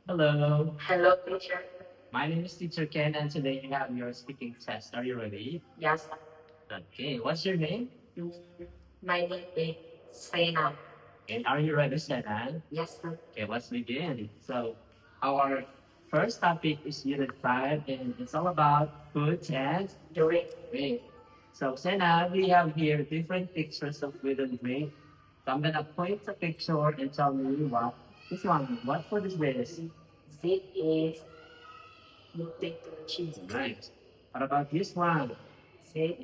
Hello, Hello, teacher. my name is Teacher Ken, and today you have your speaking test. Are you ready? Yes, Okay, what's your name? mm, my name is Sena. And are you ready, Senan? Yes, sir. Okay, let's begin. So, our first topic is Unit 5, and it's all about food and Drink. drink. So, Sena, we have here different pictures of food and drink. So, I'm gonna point a picture and tell me what this one. What food is this? This is potato cheese. Right. What about this one? This,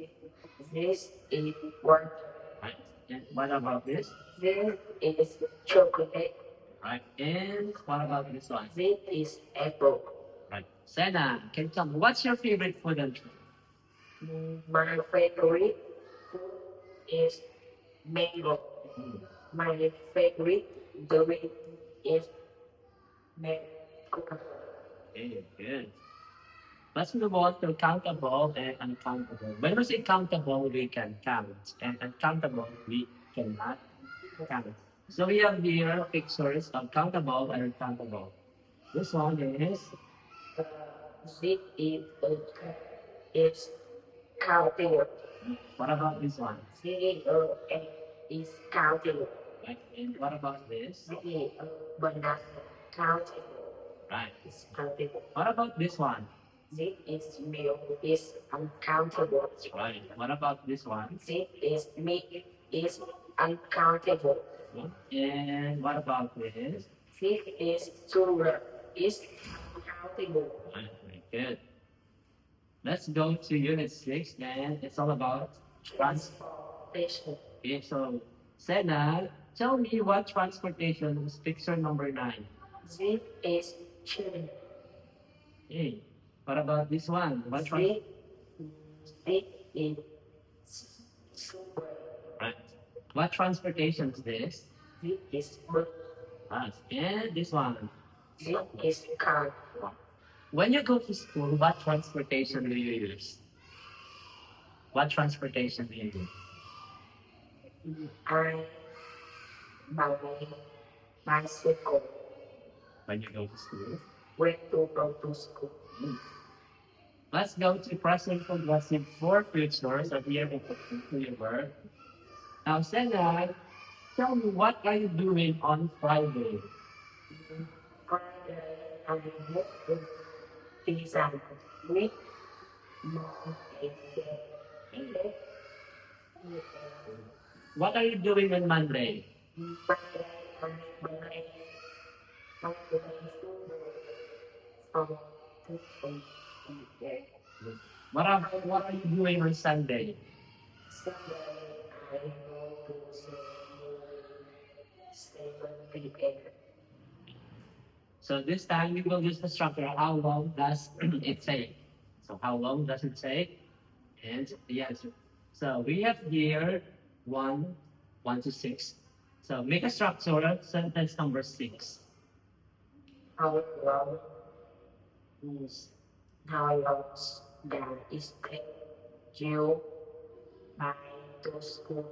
this is water. Right. And what about this? This is chocolate. Right. And what about this one? This is apple. Right. Sena, can you tell me what's your favorite food and drink? My favorite food is mango. Mm, My favorite drink is mango. okay, good. Let's move on to countable and uncountable. When we say countable, we can count, and uncountable, we cannot count. So we have here pictures of countable and uncountable. This one is This is counting. what about this one? CEO is counting. Right. And what about this? CEO banana counting Right. is counting. What about this one? This is milk is uncountable. Right. What about this one? This is meat is uncountable. And what about this? This is sugar is uncountable. Right, very good. Let's go to unit 6 and it's all about Transportation. okay, so Sena, tell me what transportation is picture number 9. This is train. Hey, what about this one? This is sugar. Right. What transportation is this? This is bus. Right. And this one. This is car. When you go to school, what transportation do you use? What transportation do you use? I buy bicycle. When you go to school? Where to go to school? Let's go to present progressive for future. So here we put into your word. Now, Senna, tell me what are you doing on Friday? Friday, I will to pizza with mom and dad. What are you doing on Monday? Friday, I will buy from What are you doing on Sunday? Sunday, I go to 7 p.m. So this time we will use the structure. How long does it take? So how long does it take? And the answer. So we have here 1 to 6. So make a structure, sentence number 6. How long is how long does it take you by to school?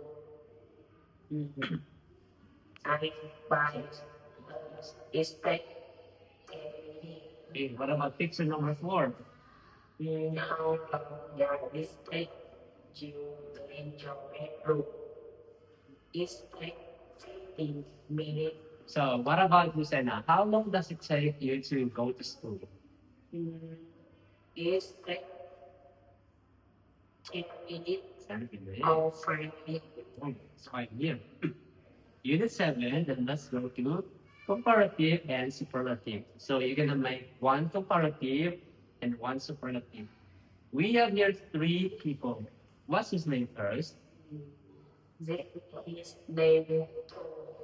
I buy it take Okay, what about picture number 4? how long does it take you to enjoy room? It take 15 minutes. So what about you, Senna? How long does it take you to go to school? It take 10 minutes 7 minutes. or 5 minutes. Oh, it's quite near. Unit 7, then let's go to comparative and superlative. So you're gonna make one comparative and one superlative. We have here 3 people. What's his name first? This is name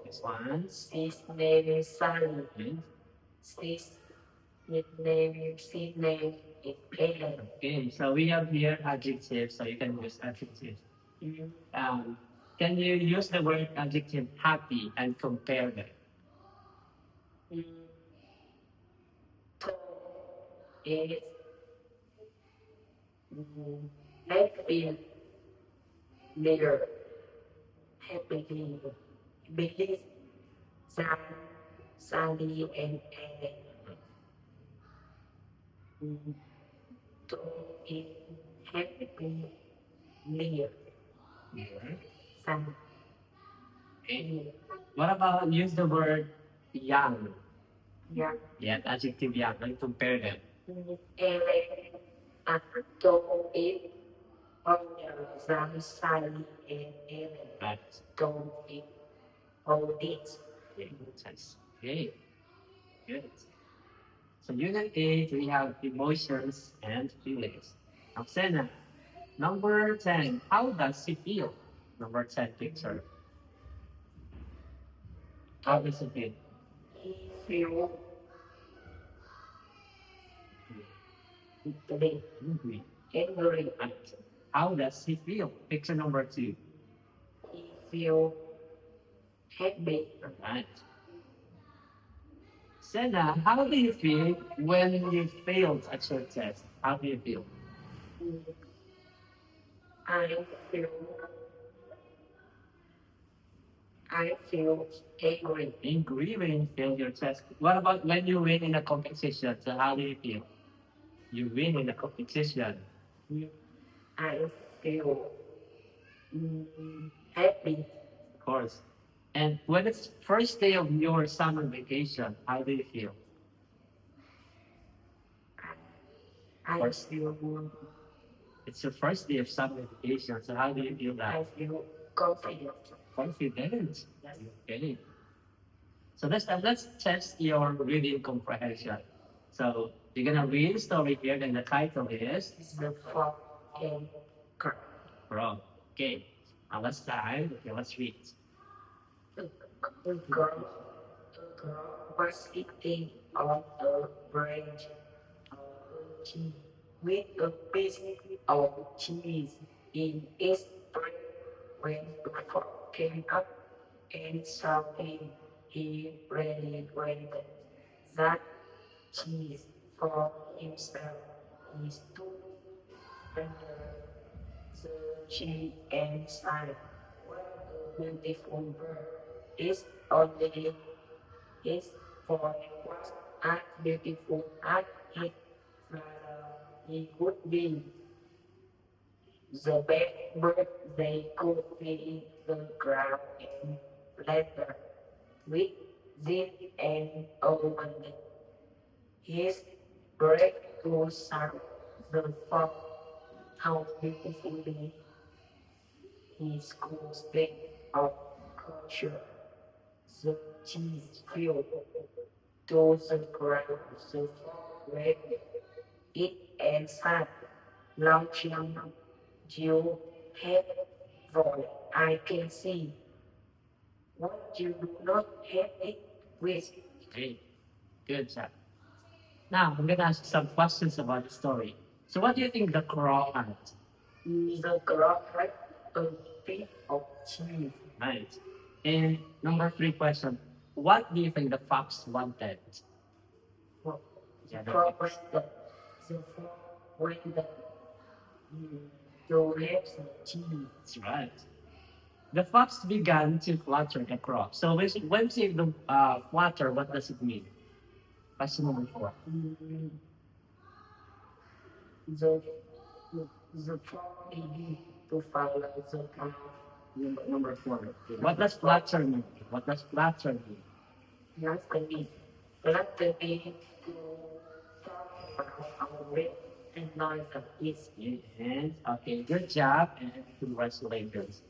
This one. his name is Sunny. Okay. His nickname his name is Ellen. Okay, so we have here adjectives, so you can use adjectives. Can you use the word adjective happy and compare them? Tom is happy leader. Happy leader. Billy, Sam, Sandy, and Ellen. mm, to be happy, near, Here. sun, Okay. near, What about use the word young? young, Yeah, adjective young. Let's compare them. elect, to be on the sun side and elect, Right. to be all this. Okay. Nice. Okay. Good. So unit 8, we have emotions and feelings. Now, Senna, number 10, how does he feel? Number 10 picture. How does he feel? He feel deeply Angry. angry. Right. How does he feel? Picture number 2. He feel happy. Right. Senna, how do you feel when you failed at your test? How do you feel? I feel I feel angry. Angry when you fail your test. What about when you win in a competition? So how do you feel? You win in a competition. I feel happy. Of course. And when it's first day of your summer vacation, how do you feel? I First, feel it's your first day of summer vacation, so how do you feel I that? feel confident. Confident. Okay. So let's test your reading comprehension. So you're gonna read the story here, and the title is The fog and girl. Wrong. Okay. Now let's start. Okay, let's read. The girl was sitting on a branch of a tree with a piece of cheese in its breast when the frog came up and saw him. He really wanted that cheese for himself. He stood under the tree and sighed, "What a beautiful bird! It's only his voice was as beautiful as his father he would be. The best bird they could be the ground and leather with zip and almond. His breath was sound, the fog, how beautifully his cool state of culture. The cheese filled those ground, the fog red, it and fat, launching you have voice. I can see what you do not have it with. Okay. Good job. Now I'm gonna ask some questions about the story. So what do you think the crow had? The girl had a bit of cheese. Right. And number 3 question. What do you think the fox wanted? For Yeah, for when the for when the you have some cheese. that's right. The fox began to flutter the crow. So when you the flutter, what does it mean? Question number 4. Mm, The the frog began to follow the path. Number 4. What does flutter mean? What does flutter mean? Not the meat. Not the meat to talk about our weight and noise of this. And okay, good job and congratulations.